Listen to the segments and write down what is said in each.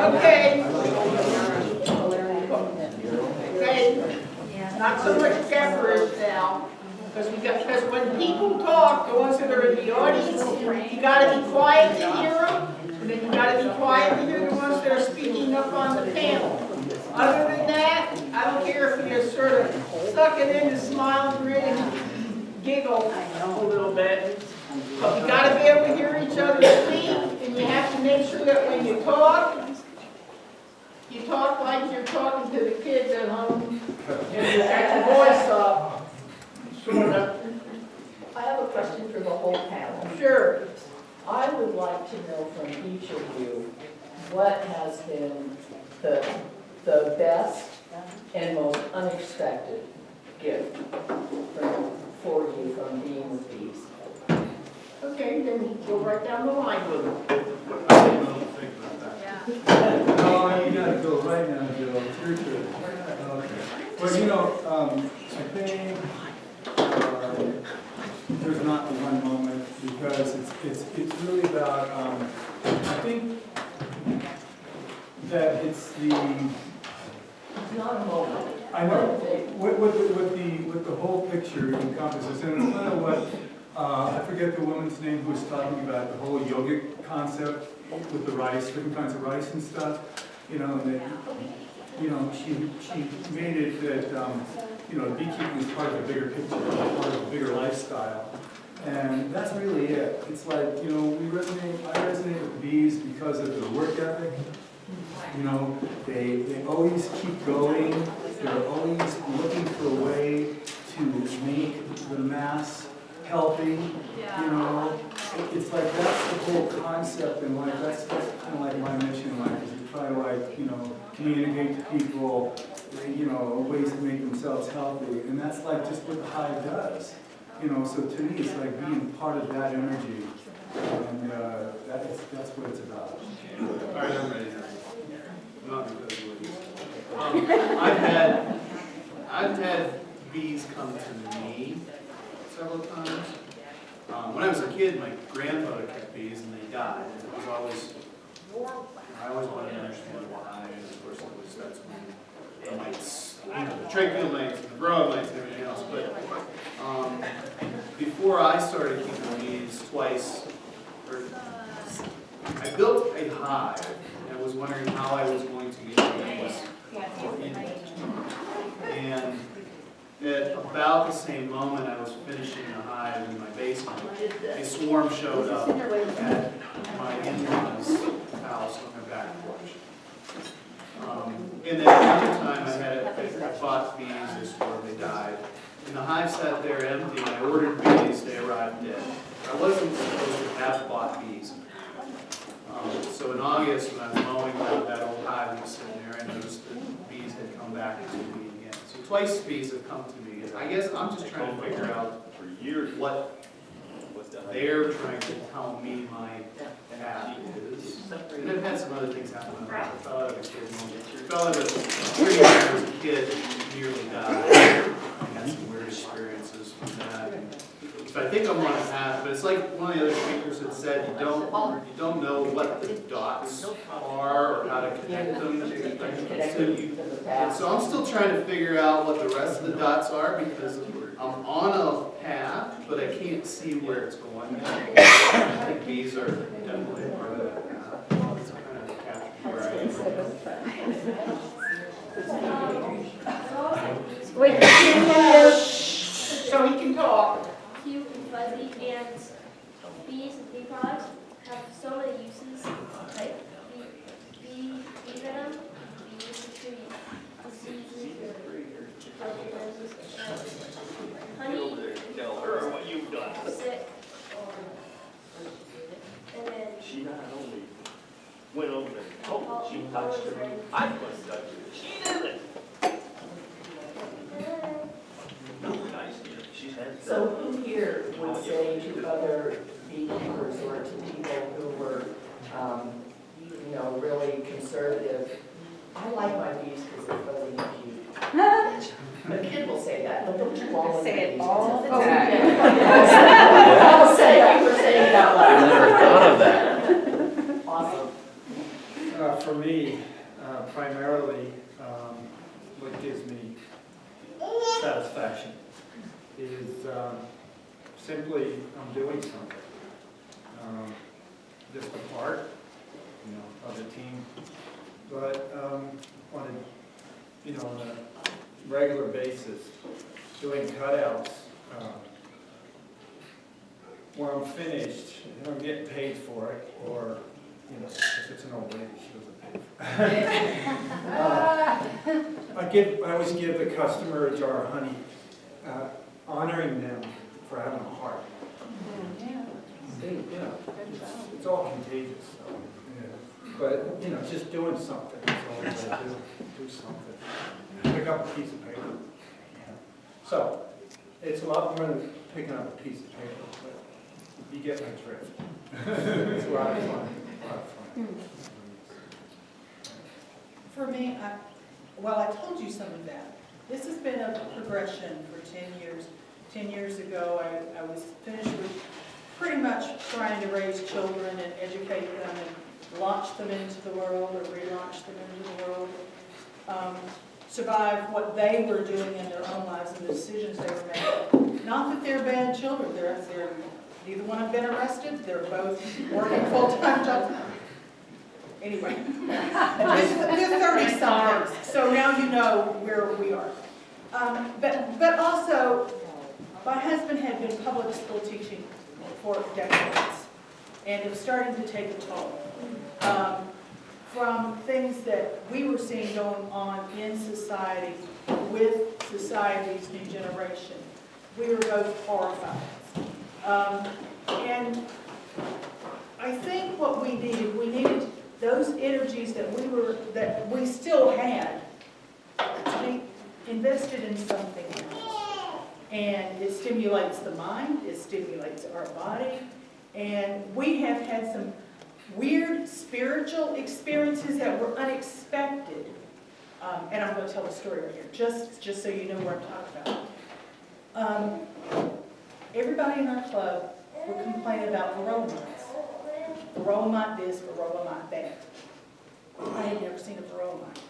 Okay. Okay. Not so much peppers now, because when people talk, the ones that are in the audience, you got to be quiet to hear them, and then you got to be quiet to hear the ones that are speaking up on the panel. Other than that, I don't care if you sort of suck it in and smile and grin and giggle a little bit. But you got to be able to hear each other speak, and you have to make sure that when you talk like you're talking to the kids at home, and you got your voice up, sort of. I have a question for the whole panel. Sure. I would like to know from each of you what has been the best and most unexpected gift for you from being with bees. Okay, then we'll go right down the line with them. Oh, you gotta go right now, Joe. It's your turn. Okay. Well, I think there's not one moment because it's really about. I think that it's the. It's not a moment. I know what the whole picture encompasses, and it's kind of what I forget the woman's name who was talking about the whole yogic concept with the rice, different kinds of rice and stuff. She made it that beekeeping is part of a bigger picture, part of a bigger lifestyle, and that's really it. It's like I resonate with bees because of their work ethic. They always keep going. They're always looking for a way to make the mass healthy. It's like that's the whole concept in life. That's kind of like my mission in life is to try to communicate to people, ways to make themselves healthy, and that's like just what the hive does. So to me, it's like being part of that energy, and that's what it's about. All right, I'm ready now. Not because of what I've had bees come to me several times. When I was a kid, my grandfather kept bees and they died. And it was always, I always wanted to understand why. And of course, that's when the mites, the tracheal mites, and the broad mites, and everything else. But before I started keeping bees I built a hive. And I was wondering how I was going to get bees in it. And at about the same moment I was finishing the hive in my basement, a swarm showed up at my in-laws' house on their back porch. And then another time I bought bees, they died. And the hive sat there empty, and I ordered bees, they arrived dead. I wasn't supposed to have bought bees. So in August, when I was mowing that old hive was sitting there, I noticed that bees had come back to me again. So twice bees have come to me. I guess I'm just trying to figure out for years what they're trying to tell me my path is. And I've had some other things happen. I fell out of a tree when I was a kid, nearly died. I had some weird experiences from that. So I think I'm on a path, but it's like one of the other speakers had said, you don't know what the dots are or how to connect them. And so I'm still trying to figure out what the rest of the dots are because I'm on a path, but I can't see where it's going. I think bees are definitely part of that path. It's kind of capturing where I am. Wait, so he can talk. Cute and fuzzy, and bees and bee products have so many uses, like bee venom, bee used to treat diseases, honey, what you've done. sick, and then She not only went over there, oh, she touched her. I couldn't touch her. She did it. No, nice. She's had. So who here would say to other beekeepers or to people who were, really conservative, I like my bees because they're fuzzy and cute. all in Say it the all the Oh, time. I'll say it for saying it out I loud. never thought of that. Awesome. For me, primarily, what gives me satisfaction is simply I'm doing something. Just a part, of the team, but on a regular basis, doing cutouts. When I'm finished, and I'm getting paid for it, or if it's an old lady, she doesn't pay for it. I always give the customer a jar of honey, honoring them for having a heart. It's all contagious, so, but, just doing something, that's all I gotta do something. Pick up a piece of paper. So, it's a lot more than picking up a piece of paper, but you get my drift. It's a lot of fun, For me, I told you some of that. This has been a progression for 10 years. 10 years ago, I was finished with pretty much trying to raise children and educate them and launch them into the world or relaunch them into the world. Survive what they were doing in their own lives and the decisions they were making. Not that they're bad children. Neither one have been arrested. They're both working full-time jobs. Anyway, they're 30-somethings, so now you know where we are. But also, my husband had been public school teaching for decades, and it was starting to take a toll. From things that we were seeing going on in society with society's new generation, we were both horrified. And I think what we needed those energies that we still had to be invested in something else. And it stimulates the mind, it stimulates our body, and we have had some weird spiritual experiences that were unexpected. And I'm going to tell a story right here, just so you know what I'm talking about. Everybody in our club would complain about varroa mites. Varroa mite this, varroa mite that. I had never seen a varroa mite.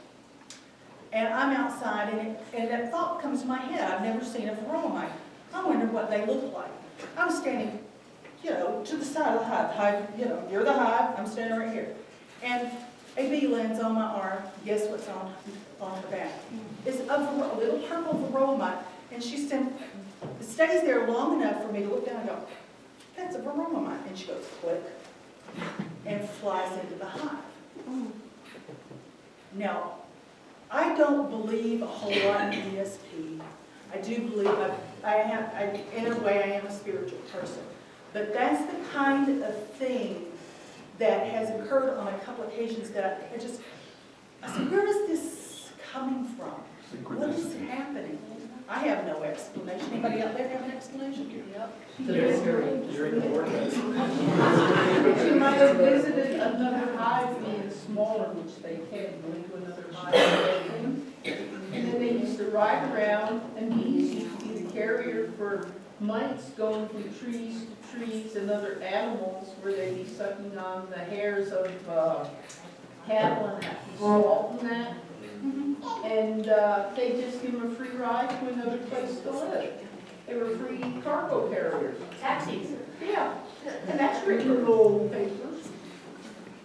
And I'm outside, and that thought comes to my head. I've never seen a varroa mite. I wonder what they look like. I'm standing, to the side of the hive. You're the hive. I'm standing right here. And a bee lands on my arm. Guess what's on her back? It's a little purple varroa mite. And she stays there long enough for me to look down and go, that's a varroa mite. And she goes, click, and flies into the hive. Now, I don't believe a whole lot in ESP. I do believe, in a way, I am a spiritual person. But that's the kind of thing that has occurred on a couple occasions that I said, where is this coming from? What is happening? I have no explanation. Anybody out there have an explanation? Yep. You're in the vortex. You might have visited another hive being smaller, which they can go into another hive. And then they used to ride around, and bees used to be the carrier for mites going from trees to trees and other animals where they'd be sucking on the hairs of cattle and salt and that. And they just give them a free ride to another place to live. They were free cargo carriers. Taxis. Yeah, and that's written in old papers.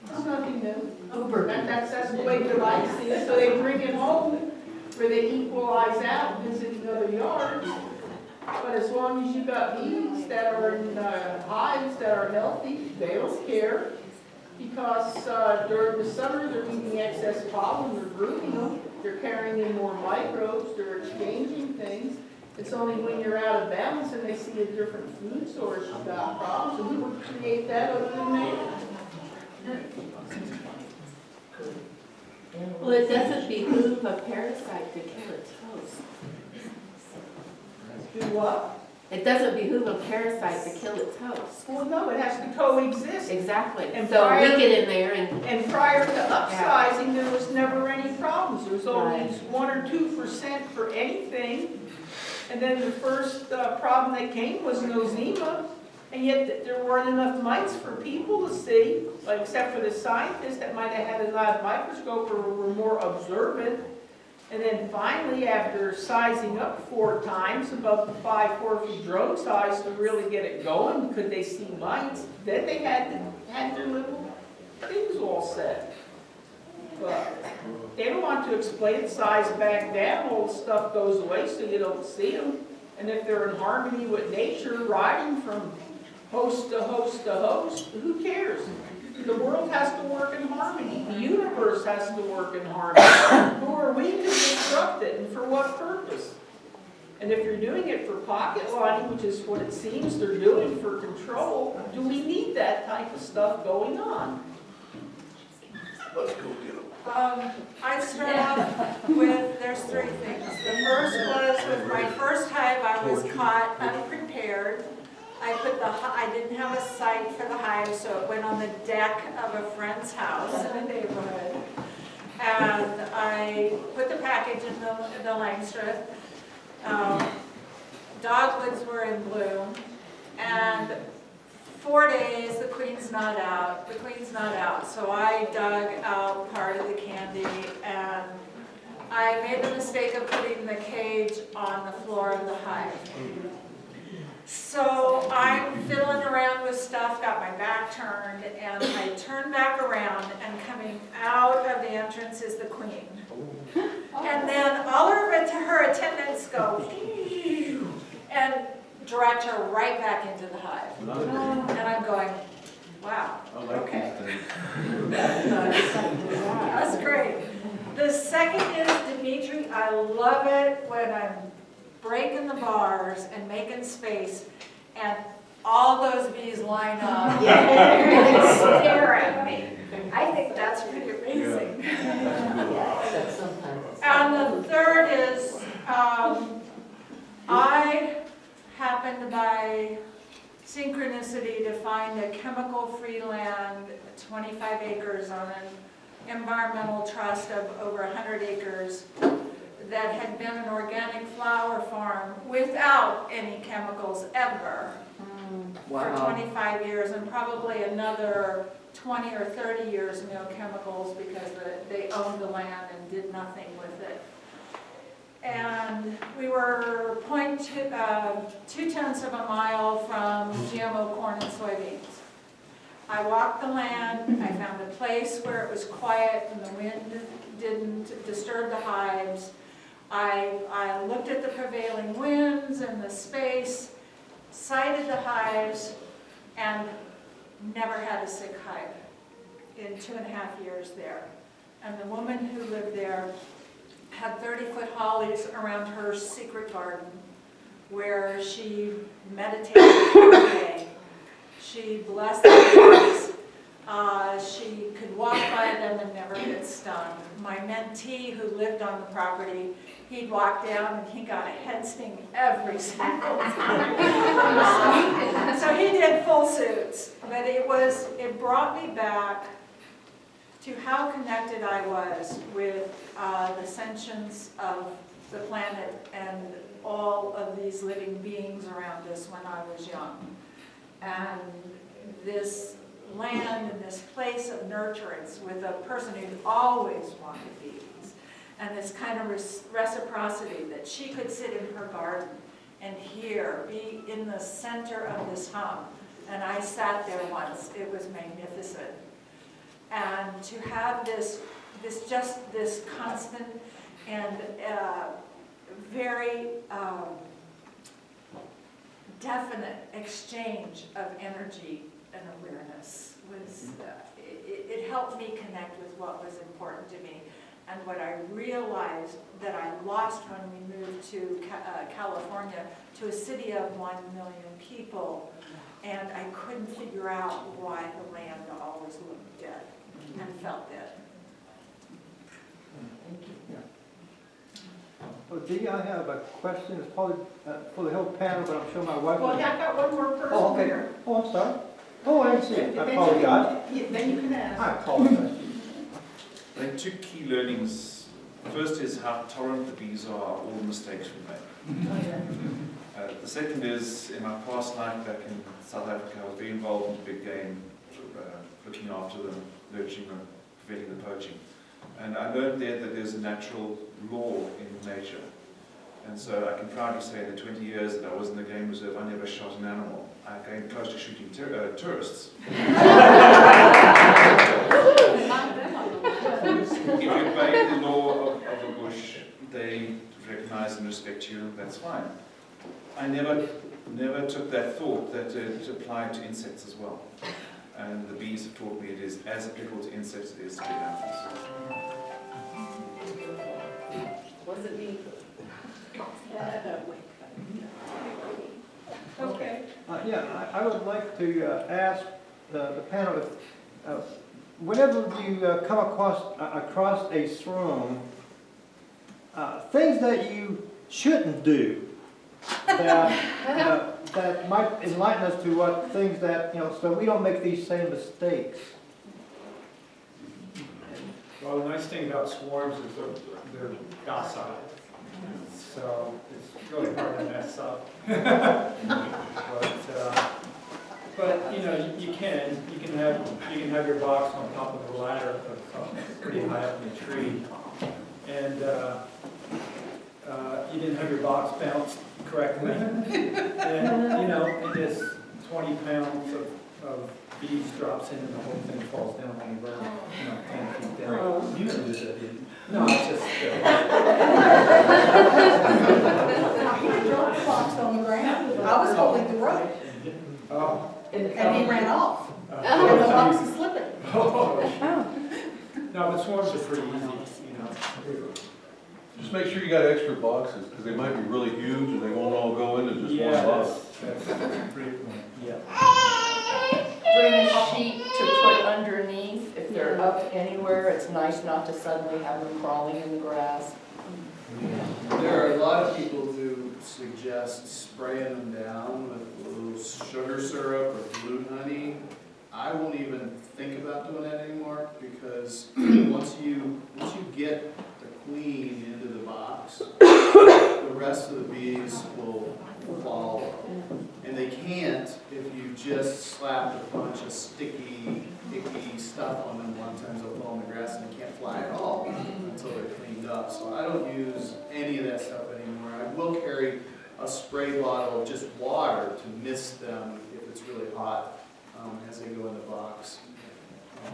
It's nothing new. That's the way their life is. So they bring it home where they equalize out, visiting other yards. But as long as you got bees that are in hives that are healthy, they don't care. Because during the summer, they're eating excess pollen, they're brooding them, they're carrying in more microbes, they're exchanging things. It's only when you're out of balance and they see a different food source, you've got problems, and who would create that other than man? Well, it doesn't behoove a parasite to kill its host. Do what? It doesn't behoove a parasite to kill its host. Well, no, it has to coexist. Exactly. And So prior- we get in there and, And prior to upsizing, there was never any problems. There was always Right. 1 or 2% for anything. And then the first problem that came was nosema, and yet there weren't enough mites for people to see, like, except for the scientists that might have had a live microscope or were more observant. And then finally, after sizing up 4 times above the 5-4 drone size to really get it going, could they see mites? Then they had their little things all set. But they don't want to explain it, size back down, all the stuff goes away so you don't see them. And if they're in harmony with nature, riding from host to host to host, who cares? The world has to work in harmony. The universe has to work in harmony. Who are we to disrupt it, and for what purpose? And if you're doing it for pocket lining, which is what it seems they're doing for control, do we need that type of stuff going on? Let's go get them. I'd start off with, there's 3 things. The first was with my first hive, I was caught unprepared. I didn't have a site for the hive, so it went on the deck of a friend's house in the neighborhood. And I put the package in the Langstroth. Dogwoods were in bloom. And 4 days, the queen's not out. So I dug out part of the candy, and I made the mistake of putting the cage on the floor of the hive. So I'm fiddling around with stuff, got my back turned, and I turn back around, and coming out of the entrance is the queen. And then all of her attendants go, and direct her right back into the hive. And I'm going, wow, okay. That's great. The second is Dimitri. I love it when I'm breaking the bars and making space, and all those bees line up and stare at me. I think that's pretty amazing. And the third is, I happened by synchronicity to find a chemical-free land, 25 acres on an environmental trust of over 100 acres that had been an organic flower farm without any chemicals ever for 25 years, and probably another 20 or 30 years no chemicals because they owned the land and did nothing with it. And we were 0.2 of a mile from GMO corn and soybeans. I walked the land, I found a place where it was quiet and the wind didn't disturb the hives. I looked at the prevailing winds and the space, sighted the hives, and never had a sick hive in 2.5 years there. And the woman who lived there had 30-foot hollies around her secret garden where she meditated every day. She blessed the trees. She could walk by them and never get stung. My mentee who lived on the property, he'd walk down and he got a head sting every single time. So he did full suits, but it brought me back to how connected I was with the sentience of the planet and all of these living beings around us when I was young. And this land and this place of nurturance with a person who always wanted bees, and this kind of reciprocity that she could sit in her garden and here, be in the center of this hum. And I sat there once, it was magnificent. And to have this constant and very definite exchange of energy and awareness was, it helped me connect with what was important to me. And what I realized that I lost when we moved to California, to a city of 1 million people, and I couldn't figure out why the land always looked dead and felt dead. Dee, I have a question, it's probably for the whole panel, but I'm sure my wife. Well, I got one more Oh, person okay. here. Oh, I'm sorry. Oh, I didn't see it. I apologize. Then you can ask. I apologize. I think two key learnings. First is how tolerant the bees are of all the mistakes we make. The second is, in my past life back in South Africa, I was very involved in big game, looking after them, nurturing them, preventing the poaching. And I learned there that there's a natural law in nature. And so I can proudly say in the 20 years that I was in the game reserve, I never shot an animal. I came close to shooting tourists. If you obey the law of the bush, they recognize and respect you, that's fine. I never took that thought that it applied to insects as well. And the bees have taught me it is as applicable to insects as it is to big animals. Was it me? Okay. Yeah, I would like to ask the panel if, whenever you come across a swarm, things that you shouldn't do that might enlighten us to what things that, so we don't make these same mistakes. Well, the nice thing about swarms is they're docile, so it's really hard to mess up. But you can have your box on top of the ladder, pretty high up in the tree, and you didn't have your box bounced correctly, and and just 20 pounds of bees drops in and the whole thing falls down on the ground, 10 feet down. You didn't do that, did you? No, it's just. He dropped the box on the ground. I was holding the rope, Oh. and he ran off. And the box is slipping. No, but swarms are pretty easy, Just make sure you got extra boxes, because they might be really huge and they won't all go into just Yeah, one box. that's pretty cool. Yeah. Bring a sheet to put underneath if they're up anywhere. It's nice not to suddenly have them crawling in the grass. There are a lot of people who suggest spraying them down with a little sugar syrup or blue honey. I won't even think about doing that anymore because once you get the queen into the box, the rest of the bees will follow. And they can't if you just slap a bunch of sticky, icky stuff on them. A lot of times they'll fall in the grass and they can't fly at all until they're cleaned up. So I don't use any of that stuff anymore. I will carry a spray bottle of just water to mist them if it's really hot as they go in the box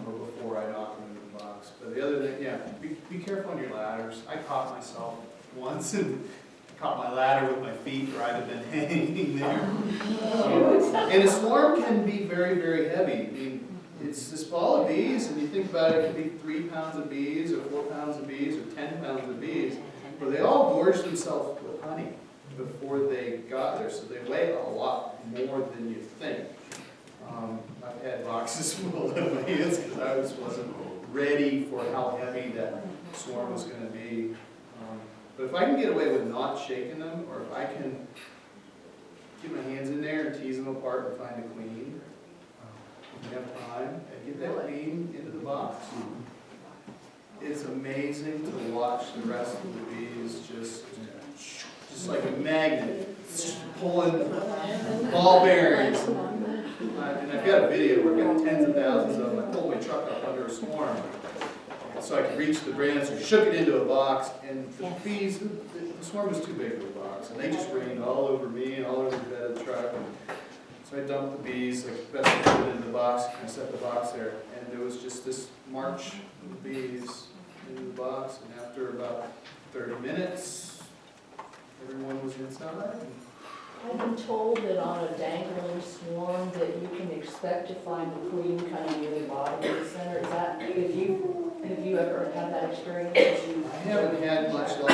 or before I knock them in the box. But the other thing, yeah, be careful on your ladders. I caught myself once and caught my ladder with my feet or I'd have been hanging there. And a swarm can be very, very heavy. I mean, it's this ball of bees, and you think about it, it could be 3 pounds of bees, or 4 pounds of bees, or 10 pounds of bees, but they all gorged themselves with honey before they got there, so they weigh a lot more than you think. I've had boxes full of my hands because I wasn't ready for how heavy that swarm was going to be. But if I can get away with not shaking them, or if I can get my hands in there and tease them apart and find a queen, if you have time, and get that queen into the box. It's amazing to watch the rest of the bees just like a magnet, pulling ball bearings. And I've got a video where I've got tens of thousands of them. I pulled my truck up under a swarm so I could reach the branch, or shook it into a box, and the bees, the swarm was too big for the box, and they just rained all over me and all over the bed of the truck. So I dumped the bees, like best I could into the box, and I set the box there, and there was just this march of bees into the box, and after about 30 minutes, everyone was inside. I've been told that on a dangling swarm that you can expect to find the queen kind of near the bottom of the center. Is that, have you ever had that experience? I haven't had much luck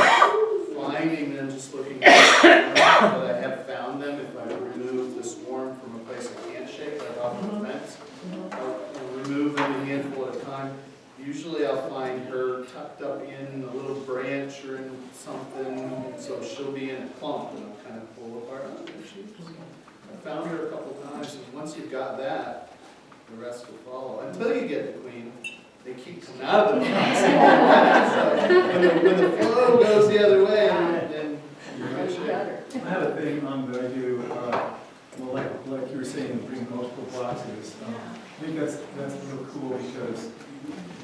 finding them just looking at them, but I have found them if I remove the swarm from a place I can't shake, like off the fence. I'll remove them a handful at a time. Usually I'll find her tucked up in a little branch or in something, so she'll be in a clump and I'll kind of pull apart. Oh, there she is. I found her a couple times, and once you've got that, the rest will follow. Until you get the queen, they keep coming out of the box. So when the flow goes the other way, then you're in shape. I have a thing that I do, well, like you were saying, bring multiple boxes. I think that's real cool because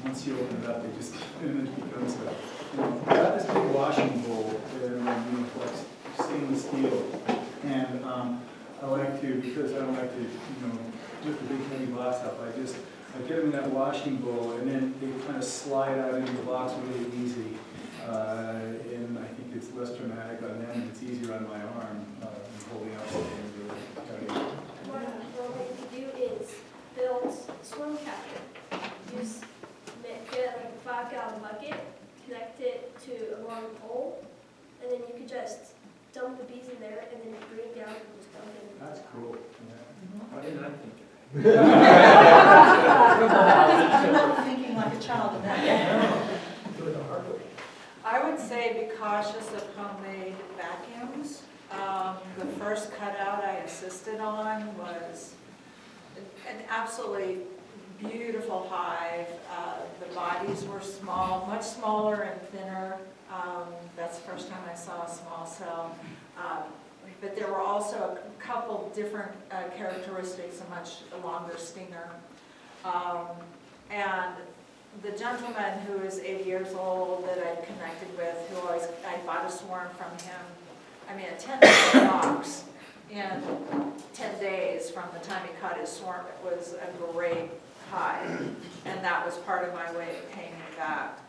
once you open it up, it just it becomes I got this big washing bowl and like stainless steel, and I like to, because I don't like to lift the big heavy box up. I get them in that washing bowl, and then they kind of slide out into the box really easy. And I think it's less dramatic on them, and it's easier on my arm than holding out something really heavy. What we do is build a swim captain. Get like a 5-gallon bucket, connect it to a long pole, and then you could just dump the bees in there, and then you bring it down and just dump it in. That's cool. Yeah. Why didn't I think I'm thinking like a child in that. I would say be cautious of homemade vacuums. The first cutout I insisted on was an absolutely beautiful hive. The bodies were small, much smaller and thinner. That's the first time I saw a small cell. But there were also a couple different characteristics, a much longer stinger. And the gentleman who is 80 years old that I connected with, I bought a swarm from him, I mean a 10-day box in 10 days from the time he cut his swarm. It was a great hive, and that was part of my way of paying him back.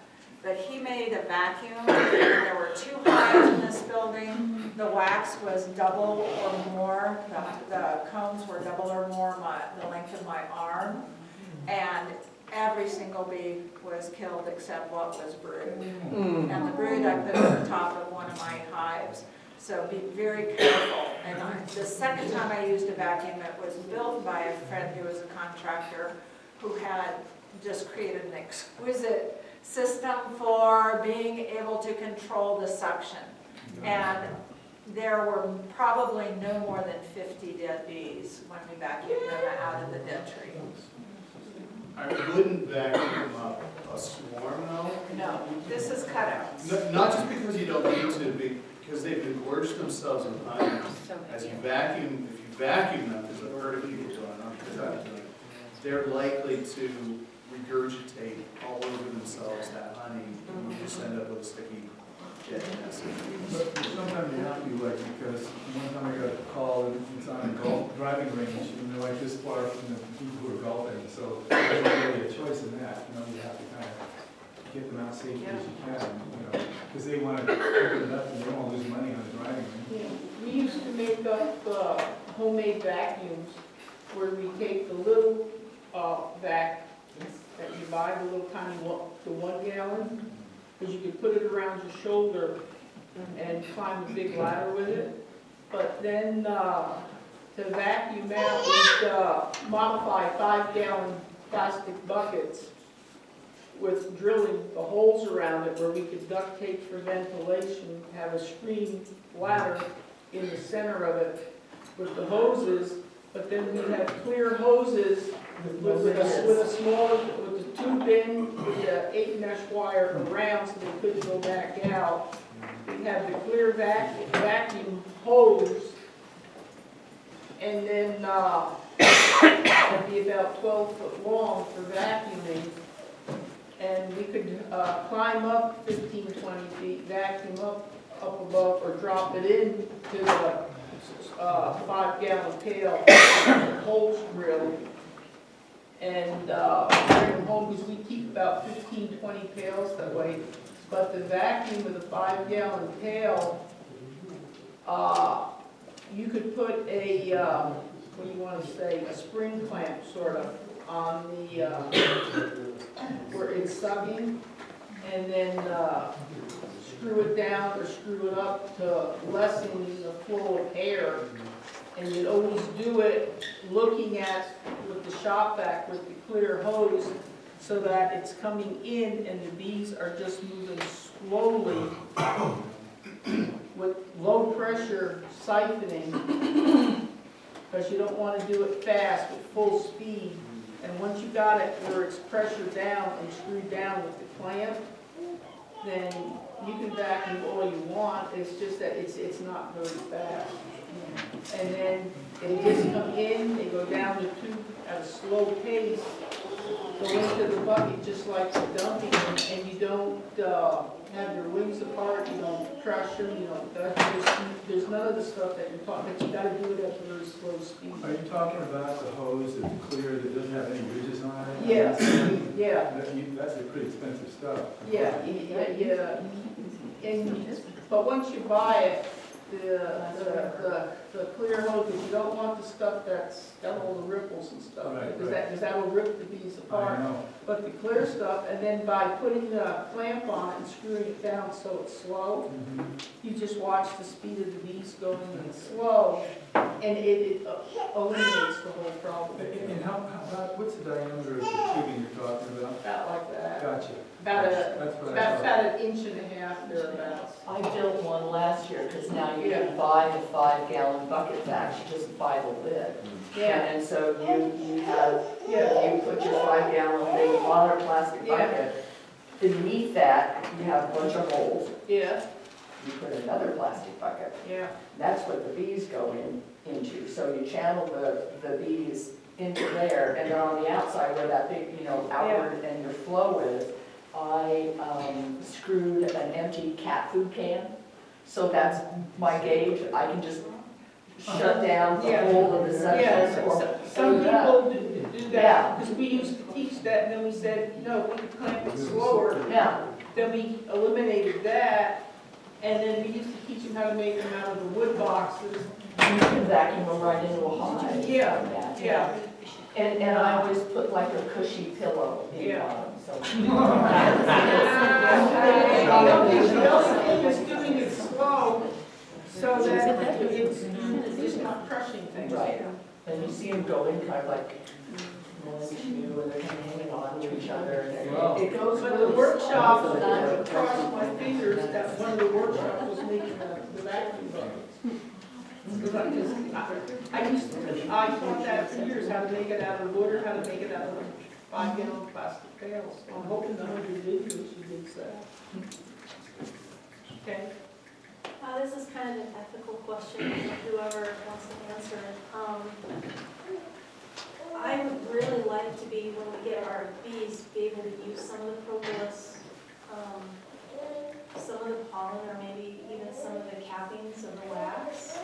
But he made a vacuum. There were 2 hives in this building. The wax was double or more. The combs were double or more the length of my arm. And every single bee was killed except what was brood. And the brood I put on the top of one of my hives. So be very careful. And the second time I used a vacuum, it was built by a friend who was a contractor who had just created an exquisite system for being able to control the suction. And there were probably no more than 50 dead bees when we vacuumed them out of the dead tree. I wouldn't vacuum up a swarm though. No, this is cutouts. Not just because you don't need to, because they've engorged themselves in honey. As you vacuum, if you vacuum them, because I've heard of people doing it, not because I've done it, they're likely to regurgitate all over themselves that honey, and you just end up with a sticky dead mess. But sometimes you have to, because one time I got a call, and it's on a golf driving range, and they're like this far from the people who are golfing, so there's not really a choice in that. You have to kind of get them out safely as you can, because they want to open it up and they don't want to lose money on the driving range. Yeah, we used to make up homemade vacuums where we take the little vac that you buy, the little tiny the 1 gallon, because you could put it around your shoulder and climb a big ladder with it. But then to vacuum out, we'd modify 5-gallon plastic buckets with drilling the holes around it where we could duct tape for ventilation, have a screen ladder in the center of it with the hoses, but then we had clear hoses with a tube in, with the 8 mesh wire around so they couldn't go back out. We had the clear vacuum hose, and then it'd be about 12 foot long for vacuuming. And we could climb up 15, 20 feet, vacuum up above, or drop it in to the 5-gallon pail, holes drilled, and bring them home, because we keep about 15, 20 pails that way. But the vacuum of the 5-gallon pail, you could put a, what do you want to say, a spring clamp sort of on the, where it's sucking, and then screw it down or screw it up to lessen the flow of air. And you'd always do it looking at, with the shop vac, with the clear hose, so that it's coming in and the bees are just moving slowly with low pressure siphoning, because you don't want to do it fast with full speed. And once you got it where it's pressured down and screwed down with the clamp, then you can vacuum all you want, it's just that it's not very fast. And then they just come in, they go down the tube at a slow pace, go into the bucket just like the dumping, and you don't have your wings apart, you don't crush them, you don't, there's none of the stuff that you're talking, but you gotta do it at a very slow speed. Are you talking about the hose that's clear, that doesn't have any ridges on it? Yes, yeah. That's a pretty expensive stuff. Yeah. But once you buy it, the clear hose, you don't want the stuff that's got all the ripples and stuff. Right, Because that will rip the bees I apart. know. But the clear stuff, and then by putting the clamp on it and screwing it down so it's slow, you just watch the speed of the bees going slow, and it eliminates the whole problem. And what's the diameter of the tubing you're talking about? About like that. Gotcha. About what I thought. an inch and a half thereabouts. I built one last year, because now you can buy the 5-gallon bucket back, you just buy the lid. Yeah. And so you put your 5-gallon big water plastic bucket. Beneath that, you have a bunch of holes. Yeah, You put another plastic bucket. yeah. That's what the bees go into. So you channel the bees into there, and they're on the outside where that big, outward and your flow is. I screwed an empty cat food can, so that's my gauge. I can just shut down the whole of the section or Some fill it up. people do Yeah. that, because we used to teach that, and then we said, no, we could clamp it slower. Yeah, Then we eliminated that, and then we used to teach them how to make them out of the wood boxes. you can vacuum them right into a hive. Yeah. And I always put like a cushy pillow in Yeah. bottom, so. The only thing is doing it slow, so that it's just not crushing things. Right, and you see them going kind of like one, two, and they're kind of hanging on to each other, and it goes But really the workshop, slow. I crossed my fingers that one of the workshops was making the vacuum buckets. Because I taught that for years, how to make it out of wood or how to make it out of 5-gallon plastic pails. I'm hoping the 100 videos you did that. Okay? This is kind of an ethical question, whoever wants to answer it. I would really like to be, when we get our bees, be able to use some of the propolis, some of the pollen, or maybe even some of the cappings of the wax.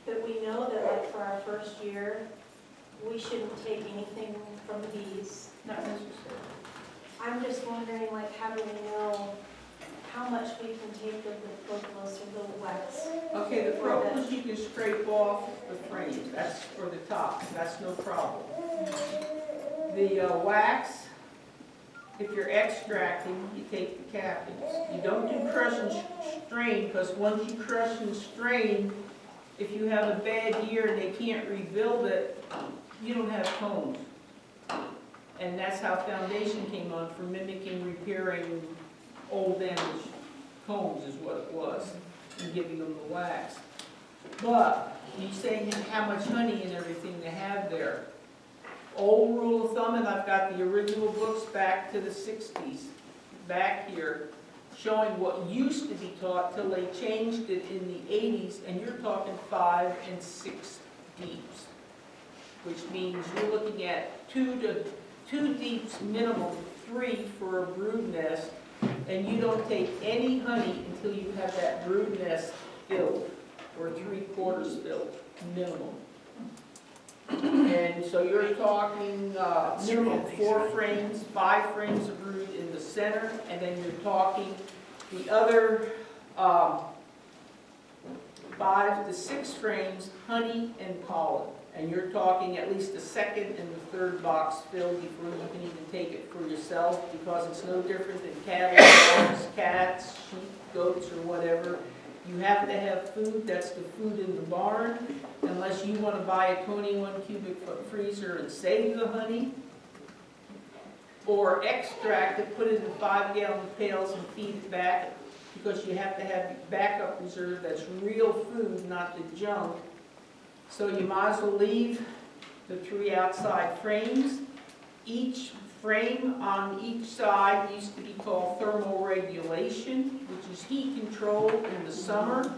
But we know that, like, for our first year, we shouldn't take anything from the bees. Not necessarily. I'm just wondering, like, how do we know how much we can take of the propolis or the wax? Okay, the propolis you can scrape off the frame, that's for the top, that's no problem. The wax, if you're extracting, you take the cappings. You don't do crush and strain, because once you crush and strain, if you have a bad year and they can't rebuild it, you don't have combs. And that's how Foundation came on, for mimicking, repairing old damaged combs is what it was, and giving them the wax. But you say how much honey and everything they have there. Old rule of thumb, and I've got the original books back to the 60s, back here, showing what used to be taught till they changed it in the 80s, and you're talking 5 and 6 deeps, which means you're looking at 2 deeps minimum, 3 for a brood nest, and you don't take any honey until you have that brood nest filled, or 3/4 filled, minimum. And so you're talking minimum 4 frames, 5 frames of brood in the center, and then you're talking the other 5 to 6 frames, honey and pollen. And you're talking at least the second and the third box filled before you can even take it for yourself, because it's no different than cattle, dogs, cats, sheep, goats, or whatever. You have to have food, that's the food in the barn, unless you want to buy a 21 cubic foot freezer and save the honey, or extract it, put it in 5-gallon pails and feed it back because you have to have backup reserve that's real food, not the junk. So you might as well leave the 3 outside frames. Each frame on each side used to be called thermal regulation, which is heat control in the summer.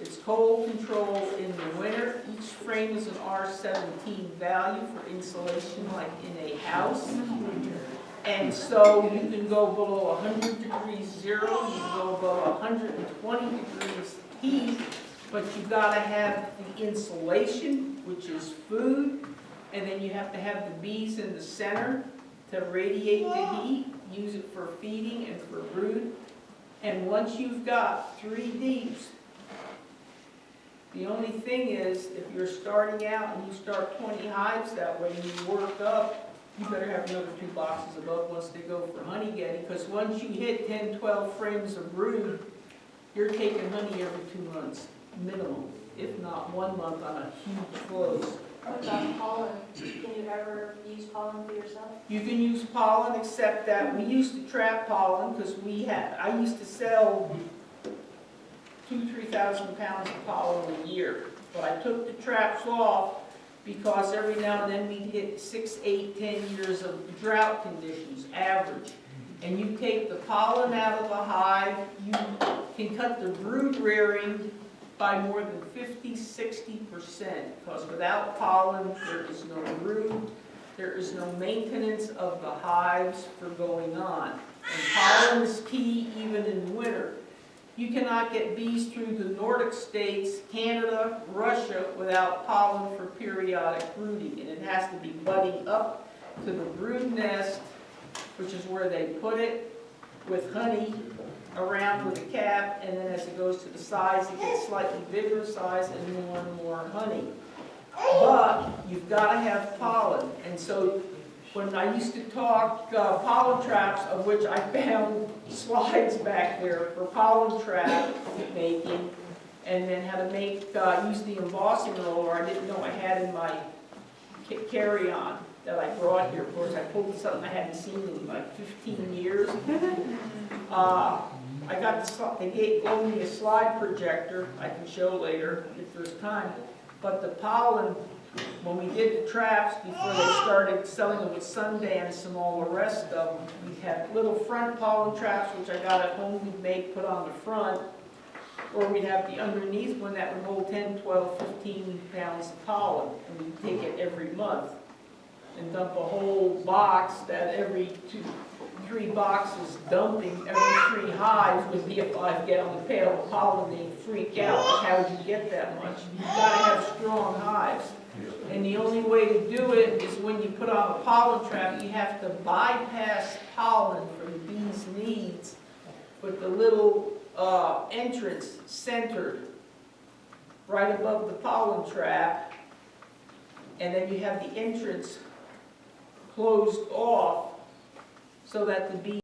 It's cold control in the winter. Each frame is an R17 value for insulation, like in a house. And so you can go below 100 degrees zero, you can go above 120 degrees heat, but you gotta have the insulation, which is food, and then you have to have the bees in the center to radiate the heat, use it for feeding and for brood. And once you've got 3 deeps, the only thing is, if you're starting out and you start 20 hives that way and you work up, you better have another 2 boxes above once they go for honey getting, because once you hit 10, 12 frames of brood, you're taking honey every 2 months, minimum, if not 1 month on a huge flows. What about pollen? Can you ever use pollen for yourself? You can use pollen, except that we used to trap pollen, because I used to sell 2,000-3,000 pounds of pollen a year. But I took the traps off because every now and then we'd hit 6, 8, 10 years of drought conditions, average. And you take the pollen out of the hive, you can cut the brood rearing by more than 50-60%, because without pollen, there is no brood, there is no maintenance of the hives for going on. And pollen is key even in winter. You cannot get bees through the Nordic states, Canada, Russia, without pollen for periodic brooding. And it has to be budding up to the brood nest, which is where they put it, with honey around with a cap, and then as it goes to the sides, it gets slightly bigger size and more honey. But you've got to have pollen. And so when I used to talk pollen traps, of which I found slides back there for pollen trap making, and then how to make, use the embossing roller I didn't know I had in my carry-on that I brought here. Of course, I pulled something I hadn't seen in like 15 years. I got they gave me a slide projector I can show later if there's time. But the pollen, when we did the traps before they started selling them with Sundance and all the rest of them, we had little front pollen traps, which I got at home, we'd make, put on the front. Or we'd have the underneath one that would hold 10, 12, 15 pounds of pollen. And we'd take it every month and dump a whole box that every 3 boxes dumping every 3 hives would be a 5-gallon pail of pollen. They'd freak out. How would you get that much? You've got to have strong hives. And the only way to do it is when you put on a pollen trap, you have to bypass pollen for the bee's needs with the little entrance centered right above the pollen trap. And then you have the entrance closed off so that the bee